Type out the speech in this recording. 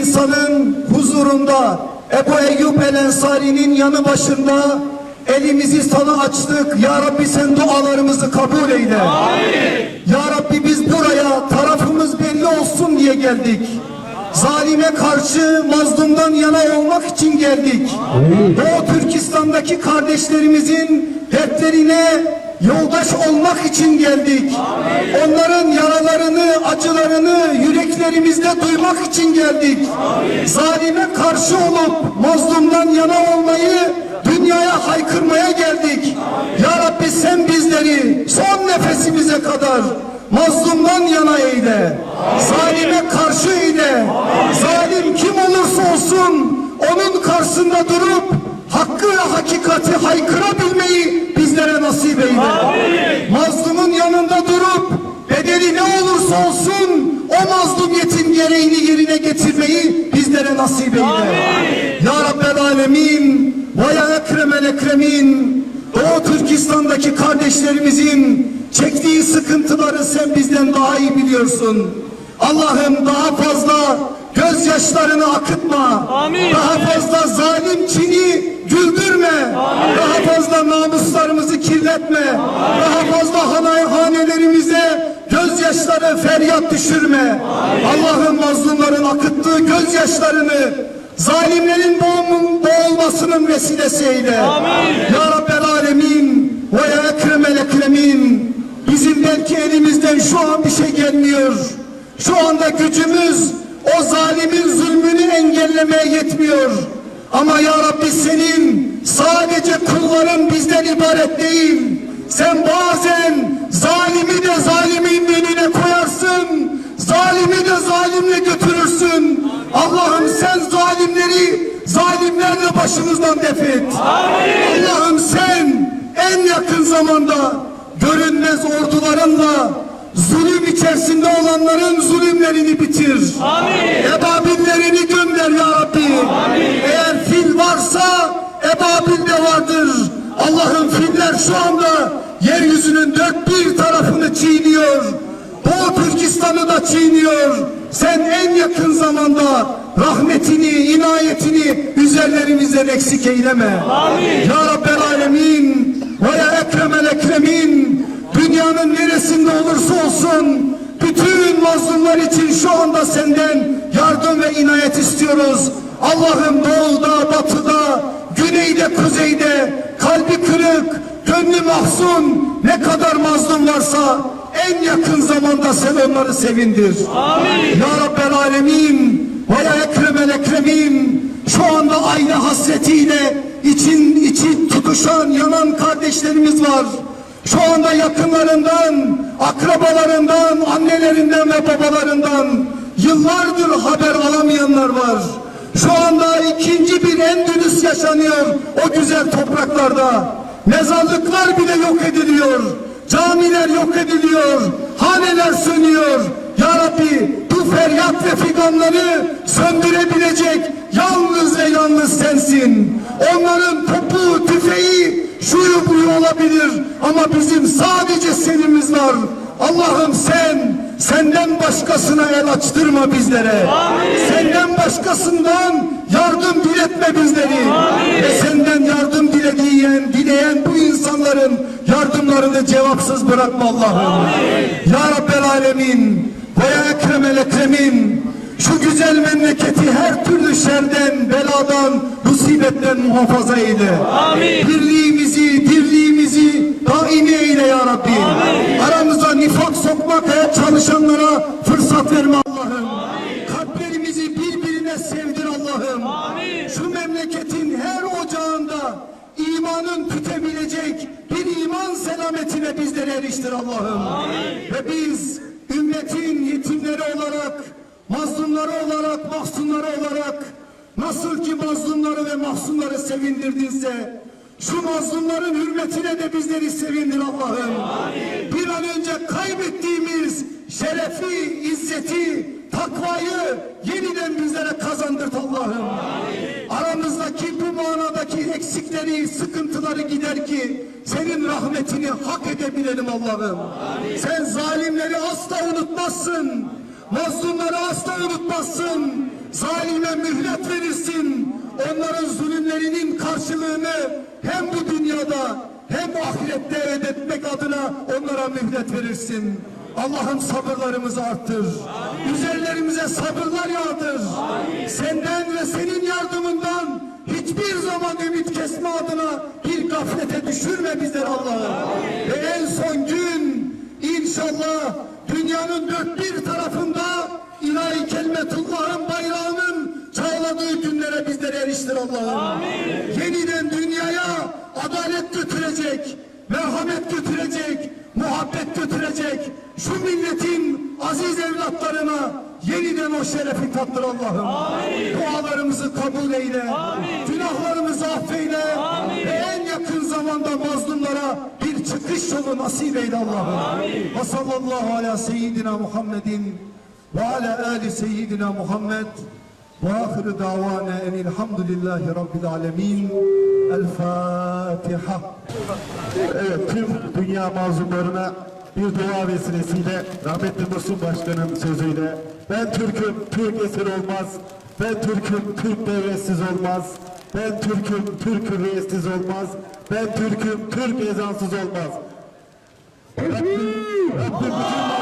İnsanın huzurunda Ebu Eyyub el-Ensari'nin yanı başında elimizi sana açtık. Ya Rabbi sen dualarımızı kabul eyle. Amin. Ya Rabbi biz buraya tarafımız belli olsun diye geldik. Zalime karşı mazlumdan yana olmak için geldik. Doğu Türkistan'daki kardeşlerimizin dertlerine yoldaş olmak için geldik. Amin. Onların yaralarını, acılarını yüreklerimizde duymak için geldik. Amin. Zalime karşı olup mazlumdan yana olmayı dünyaya haykırmaya geldik. Amin. Ya Rabbi sen bizleri son nefesimize kadar mazlumdan yana eyle. Amin. Zalime karşı eyle. Amin. Zalim kim olursa olsun onun karşısında durup hakkı ve hakikati haykırabilmeyi bizlere nasip eyle. Amin. Mazlumun yanında durup bedeli ne olursa olsun o mazlumiyetin gereğini yerine getirmeyi bizlere nasip eyle. Amin. Ya Rabbel Alemin ve ya Ekremel Ekremin, Doğu Türkistan'daki kardeşlerimizin çektiği sıkıntıları sen bizden daha iyi biliyorsun. Allah'ım daha fazla gözyaşlarını akıtma. Amin. Daha fazla zalim Çin'i güldürme. Amin. Daha fazla namuslarımızı kirletme. Amin. Daha fazla hanelerimize gözyaşları feryat düşürme. Allah'ım mazlumların akıttığı gözyaşlarını zalimlerin boğulmasının vesilesi eyle. Amin. Ya Rabbel Alemin ve ya Ekremel Ekremin, bizim belki elimizden şu an bir şey gelmiyor. Şu anda gücümüz o zalimin zulmünü engellemeye yetmiyor. Ama ya Rabbi senin sadece kulların bizden ibaret değil. Sen bazen zalimi de zalimin önüne koyarsın. Zalimi de zalimle götürürsün. Allah'ım sen zalimleri zalimlerle başımızdan def et. Allah'ım sen en yakın zamanda görünmez ordularınla zulüm içerisinde olanların zulümlerini bitir. Amin. Ebabillerini gönder ya Rabbi. Amin. Eğer fil varsa ebabil de vardır. Allah'ım filler şu anda yeryüzünün dört bir tarafını çiğniyor. Doğu Türkistan'ı da çiğniyor. Sen en yakın zamanda rahmetini, inayetini üzerlerimizden eksik eyleme. Amin. Ya Rabbel Alemin ve ya Ekremel Ekremin, dünyanın neresinde olursa olsun bütün mazlumlar için şu anda senden yardım ve inayet istiyoruz. Allah'ım doğuda, batıda, güneyde, kuzeyde kalbi kırık, gönlü mahzun ne kadar mazlum varsa en yakın zamanda sen onları sevindir. Amin. Ya Rabbel Alemin ve ya Ekremel Ekremin, şu anda aile hasretiyle için tutuşan, yanan kardeşlerimiz var. Şu anda yakınlarından, akrabalarından, annelerinden ve babalarından yıllardır haber alamayanlar var. Şu anda ikinci bir Endülüs yaşanıyor o güzel topraklarda. Mezarlıklar bile yok ediliyor. Camiler yok ediliyor. Haneler sönüyor. Ya Rabbi bu feryat ve figanları söndürebilecek yalnız ve yalnız sensin. Onların topu, tüfeği, şuyu buyu olabilir ama bizim sadece senimiz var. Allah'ım senden başkasına el açtırma bizlere. Amin. Senden başkasından yardım diletme bizleri. Amin. Ve senden yardım dileyen bu insanların yardımlarını cevapsız bırakma Allah'ım. Ya Rabbel Alemin ve ya Ekremel Ekremin, şu güzel memleketi her türlü şerden, beladan, musibetten muhafaza eyle. Amin. Birliğimizi, dirliğimizi daimi eyle ya Rabbi. Amin. Aramıza nifak sokmaya çalışanlara fırsat verme Allah'ım. Kalplerimizi birbirine sevdir Allah'ım. Şu memleketin her ocağında imanın tütebilecek bir iman selametine bizleri eriştir Allah'ım. Ve biz ümmetin yetimleri olarak, mazlumları olarak, mahzunları olarak nasıl ki mazlumları ve mahzunları sevindirdinse şu mazlumların hürmetine de bizleri sevindir Allah'ım. Bir an önce kaybettiğimiz şerefi, izzeti, takvayı yeniden bizlere kazandırt Allah'ım. Aramızdaki bu manadaki eksikleri, sıkıntıları gider ki senin rahmetini hak edebilelim Allah'ım. Sen zalimleri asla unutmazsın. Mazlumları asla unutmazsın. Zalim onlara mühlet verirsin. Onların zulümlerinin karşılığını hem bu dünyada hem ahirette ödetmek adına onlara mühlet verirsin. Allah'ım sabırlarımızı arttır. Üzerlerimize sabırlar yağdır. Senden ve senin yardımından hiçbir zaman ümit kesme adına bir gaflete düşürme bizleri Allah'ım. Ve en son gün inşallah dünyanın dört bir tarafında ilahi kelimetullah'ın bayrağının çağladığı günlere bizleri eriştir Allah'ım. Yeniden dünyaya adalet götürecek, merhamet götürecek, muhabbet götürecek şu milletin aziz evlatlarına yeniden o şerefi tattır Allah'ım. Dualarımızı kabul eyle, günahlarımızı affeyle ve en yakın zamanda mazlumlara bir çıkış yolu nasip eyle Allah'ım. Ve sallallahu ala seyyidina Muhammedin ve ala ali seyyidina Muhammed ve ahiru davana enilhamdülillahi rabbil alemin. El Fatiha. Evet, tüm dünya mazlumlarına bir dua vesilesiyle rahmetli Muhsin Başkan'ın sözüyle ben Türk'üm, Türk esir olmaz. Ben Türk'üm, Türk devletsiz olmaz. Ben Türk'üm, Türk hürriyetsiz olmaz. Ben Türk'üm, Türk ezansız olmaz. Rabbim bütün